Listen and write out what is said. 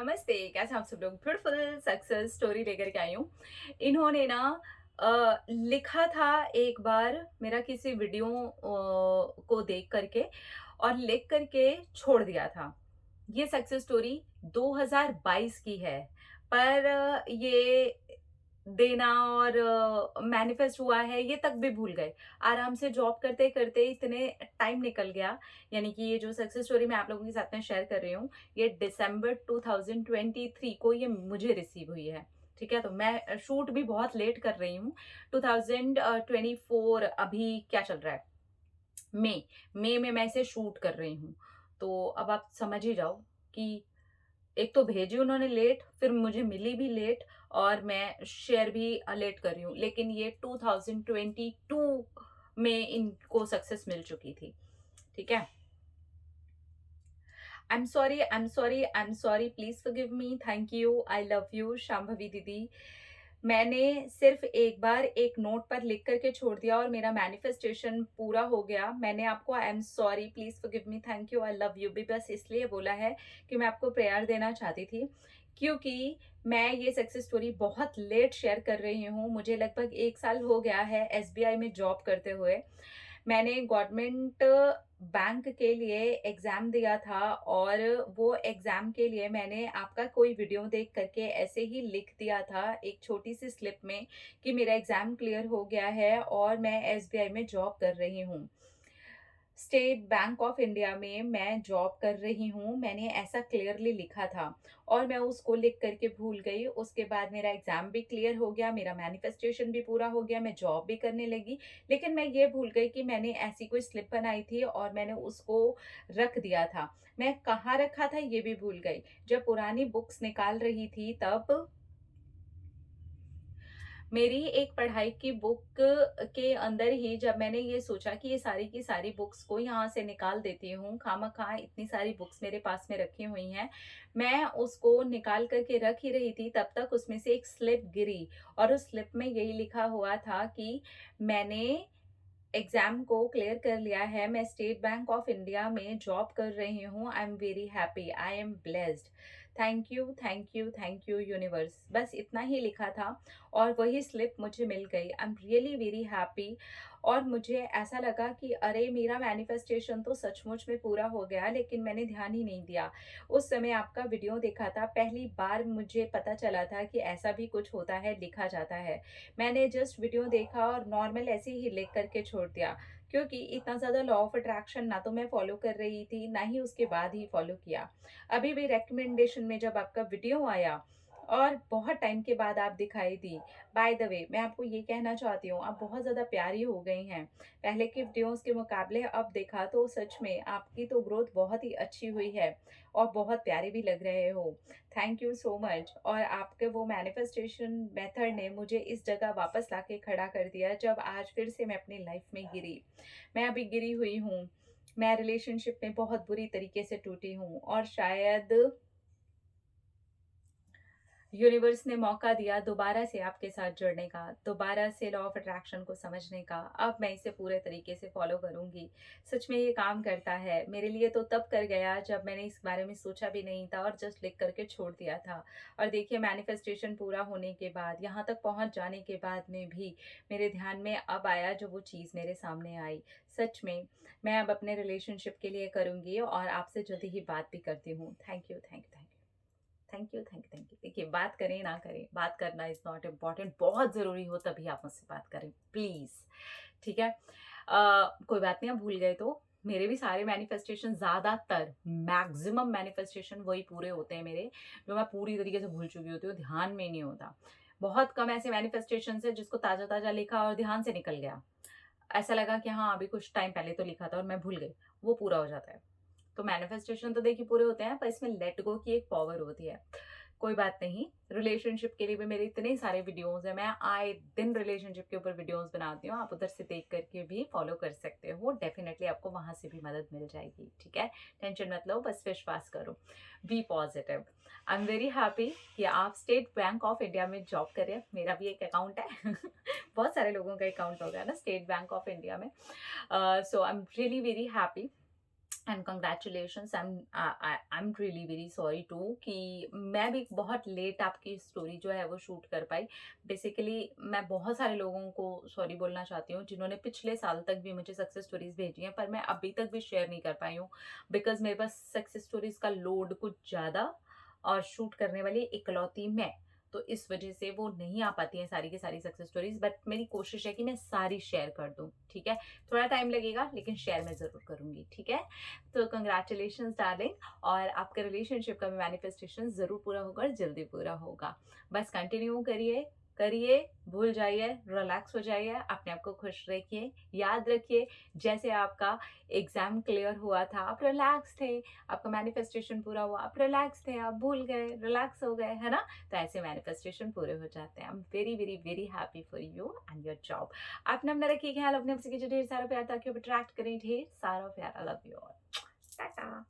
नमस्ते, कैसे हैं आप सब लोग? ब्यूटीफुल सक्सेस स्टोरी लेकर के आई हूँ। इन्होंने ना लिखा था एक बार मेरा किसी वीडियो को देख करके और लिख करके छोड़ दिया था। ये सक्सेस स्टोरी 2022 की है, पर ये देना और मैनिफेस्ट हुआ है ये तक भी भूल गए। आराम से जॉब करते-करते इतने टाइम निकल गया, यानी कि ये जो सक्सेस स्टोरी मैं आप लोगों के साथ में शेयर कर रही हूँ, ये दिसंबर 2023 को ये मुझे रिसीव हुई है। ठीक है? तो मैं शूट भी बहुत लेट कर रही हूँ। 2024 अभी क्या चल रहा है? मई। मई में मैं इसे शूट कर रही हूँ। तो अब आप समझ ही जाओ कि एक तो भेजी उन्होंने लेट, फिर मुझे मिली भी लेट और मैं शेयर भी लेट कर रही हूँ। लेकिन ये 2022 में इनको सक्सेस मिल चुकी थी। ठीक है? I am sorry, I am sorry, I am sorry, please forgive me, thank you, I love you, Shambhavi दीदी। मैंने सिर्फ एक बार एक नोट पर लिख करके छोड़ दिया और मेरा मैनिफेस्टेशन पूरा हो गया। मैंने आपको I am sorry, please forgive me, thank you, I love you भी बस इसलिए बोला है कि मैं आपको प्रेयर देना चाहती थी, क्योंकि मैं ये सक्सेस स्टोरी बहुत लेट शेयर कर रही हूँ। मुझे लगभग 1 साल हो गया है एसबीआई में जॉब करते हुए। मैंने गवर्नमेंट बैंक के लिए एग्ज़ाम दिया था और वो एग्ज़ाम के लिए मैंने आपका कोई वीडियो देख करके ऐसे ही लिख दिया था एक छोटी-सी स्लिप में कि मेरा एग्ज़ाम क्लियर हो गया है और मैं एसबीआई में जॉब कर रही हूँ। स्टेट बैंक ऑफ इंडिया में मैं जॉब कर रही हूँ, मैंने ऐसा क्लियरली लिखा था और मैं उसको लिख करके भूल गई। उसके बाद मेरा एग्ज़ाम भी क्लियर हो गया, मेरा मैनिफेस्टेशन भी पूरा हो गया, मैं जॉब भी करने लगी। लेकिन मैं ये भूल गई कि मैंने ऐसी कोई स्लिप बनाई थी और मैंने उसको रख दिया था। मैं कहाँ रखा था ये भी भूल गई। जब पुरानी बुक्स निकाल रही थी तब मेरी एक पढ़ाई की बुक के अंदर ही जब मैंने ये सोचा कि ये सारी की सारी बुक्स को यहाँ से निकाल देती हूँ, खामख़ा इतनी सारी बुक्स मेरे पास में रखी हुई हैं। मैं उसको निकाल कर के रख ही रही थी, तब तक उसमें से एक स्लिप गिरी और उस स्लिप में यही लिखा हुआ था कि मैंने एग्ज़ाम को क्लियर कर लिया है, मैं स्टेट बैंक ऑफ इंडिया में जॉब कर रही हूँ, आई am very happy, I am blessed, thank you, thank you, thank you universe. बस इतना ही लिखा था और वही स्लिप मुझे मिल गई। आई एम रियली वेरी हैप्पी और मुझे ऐसा लगा कि अरे! मेरा मैनिफेस्टेशन तो सचमुच में पूरा हो गया, लेकिन मैंने ध्यान ही नहीं दिया। उस समय आपका वीडियो देखा था, पहली बार मुझे पता चला था कि ऐसा भी कुछ होता है, लिखा जाता है। मैंने जस्ट वीडियो देखा और नॉर्मल ऐसे ही लिख करके छोड़ दिया, क्योंकि इतना ज़्यादा लॉ ऑफ अट्रैक्शन ना तो मैं फॉलो कर रही थी, ना ही उसके बाद ही फॉलो किया। अभी भी रिकमेंडेशन में जब आपका वीडियो आया और बहुत टाइम के बाद आप दिखाई दी। बाय द वे मैं आपको ये कहना चाहती हूँ, आप बहुत ज़्यादा प्यारी हो गई हैं। पहले के वीडियोज़ के मुकाबले अब देखा तो सच में आपकी तो ग्रोथ बहुत ही अच्छी हुई है और बहुत प्यारे भी लग रहे हो। Thank you so much. और आपके वो मैनिफेस्टेशन मेथड ने मुझे इस जगह वापस लाके खड़ा कर दिया जब आज फिर से मैं अपनी लाइफ में गिरी। मैं अभी गिरी हुई हूँ। मैं रिलेशनशिप में बहुत बुरी तरीके से टूटी हूँ और शायद यूनिवर्स ने मौका दिया दोबारा से आपके साथ जुड़ने का, दोबारा से लॉ ऑफ अट्रैक्शन को समझने का। अब मैं इसे पूरे तरीके से फॉलो करूँगी। सच में ये काम करता है। मेरे लिए तो तब कर गया जब मैंने इस बारे में सोचा भी नहीं था और जस्ट लिख करके छोड़ दिया था। और देखिए मैनिफेस्टेशन पूरा होने के बाद, यहाँ तक पहुँच जाने के बाद में भी मेरे ध्यान में अब आया जो वो चीज़ मेरे सामने आई। सच में मैं अब अपने रिलेशनशिप के लिए करूँगी और आपसे जल्दी ही बात भी करती हूँ। Thank you, thank you, thank you. Thank you, thank you, thank you. देखिए बात करें ना करें, बात करना इज़ नॉट इम्पोर्टेंट, बहुत ज़रूरी हो तभी आप मुझसे बात करें, प्लीज़। ठीक है? कोई बात नहीं, आप भूल गए तो मेरे भी सारे मैनिफेस्टेशन ज़्यादातर मैक्सिमम मैनिफेस्टेशन वही पूरे होते हैं मेरे, जो मैं पूरी तरीके से भूल चुकी होती हूँ, ध्यान में नहीं होता। बहुत कम ऐसे मैनिफेस्टेशंस हैं जिसको ताज़ा-ताज़ा लिखा और ध्यान से निकल गया। ऐसा लगा कि हाँ, अभी कुछ टाइम पहले तो लिखा था और मैं भूल गई, वो पूरा हो जाता है। तो मैनिफेस्टेशन तो देखिए पूरे होते हैं, पर इसमें लेट गो की एक पावर होती है। कोई बात नहीं, रिलेशनशिप के लिए भी मेरे इतने सारे वीडियोज़ हैं, मैं आए दिन रिलेशनशिप के ऊपर वीडियोज़ बनाती हूँ, आप उधर से देख कर के भी फॉलो कर सकते हो, डेफ़िनेटली आपको वहाँ से भी मदद मिल जाएगी, ठीक है? टेंशन मत लो, बस विश्वास करो, be positive. I am very happy कि आप स्टेट बैंक ऑफ इंडिया में जॉब कर रहे हैं, मेरा भी एक अकाउंट है, बहुत सारे लोगों का अकाउंट होगा ना स्टेट बैंक ऑफ इंडिया में। So I am really very happy. And congratulations. I am really very sorry to कि मैं भी बहुत लेट आपकी स्टोरी जो है वो शूट कर पाई। बेसिकली मैं बहुत सारे लोगों को सॉरी बोलना चाहती हूँ जिन्होंने पिछले साल तक भी मुझे सक्सेस स्टोरीज भेजी हैं, पर मैं अभी तक भी शेयर नहीं कर पाई हूँ बिकॉज मेरे पास सक्सेस स्टोरीज का लोड कुछ ज़्यादा और शूट करने वाली इकलौती मैं, तो इस वजह से वो नहीं आ पाती हैं सारी की सारी सक्सेस स्टोरीज। बट मेरी कोशिश है कि मैं सारी शेयर कर दूं, ठीक है। थोड़ा टाइम लगेगा लेकिन शेयर मैं जरूर करूंगी, ठीक है। तो कंग्रेचुलेशन डार्लिंग, और आपके रिलेशनशिप का भी मैनिफेस्टेशन जरूर पूरा होगा और जल्दी पूरा होगा। बस कंटिन्यू करिए करिए, भूल जाइए, रिलैक्स हो जाइए, अपने आप को खुश रखिए। याद रखिए, जैसे आपका एग्जाम क्लियर हुआ था, आप रिलैक्स थे, आपका मैनिफेस्टेशन पूरा हुआ, आप रिलैक्स थे, आप भूल गए, रिलैक्स हो गए, है ना। तो ऐसे मैनिफेस्टेशन पूरे हो जाते हैं। आई am very very very happy for you and your job. अपना अपना रखिए ख्याल, अपने आपसे कीजिए ढेर सारा प्यार ताकि आप अट्रैक्ट करें ढेर सारा प्यार। I love you all. Tata.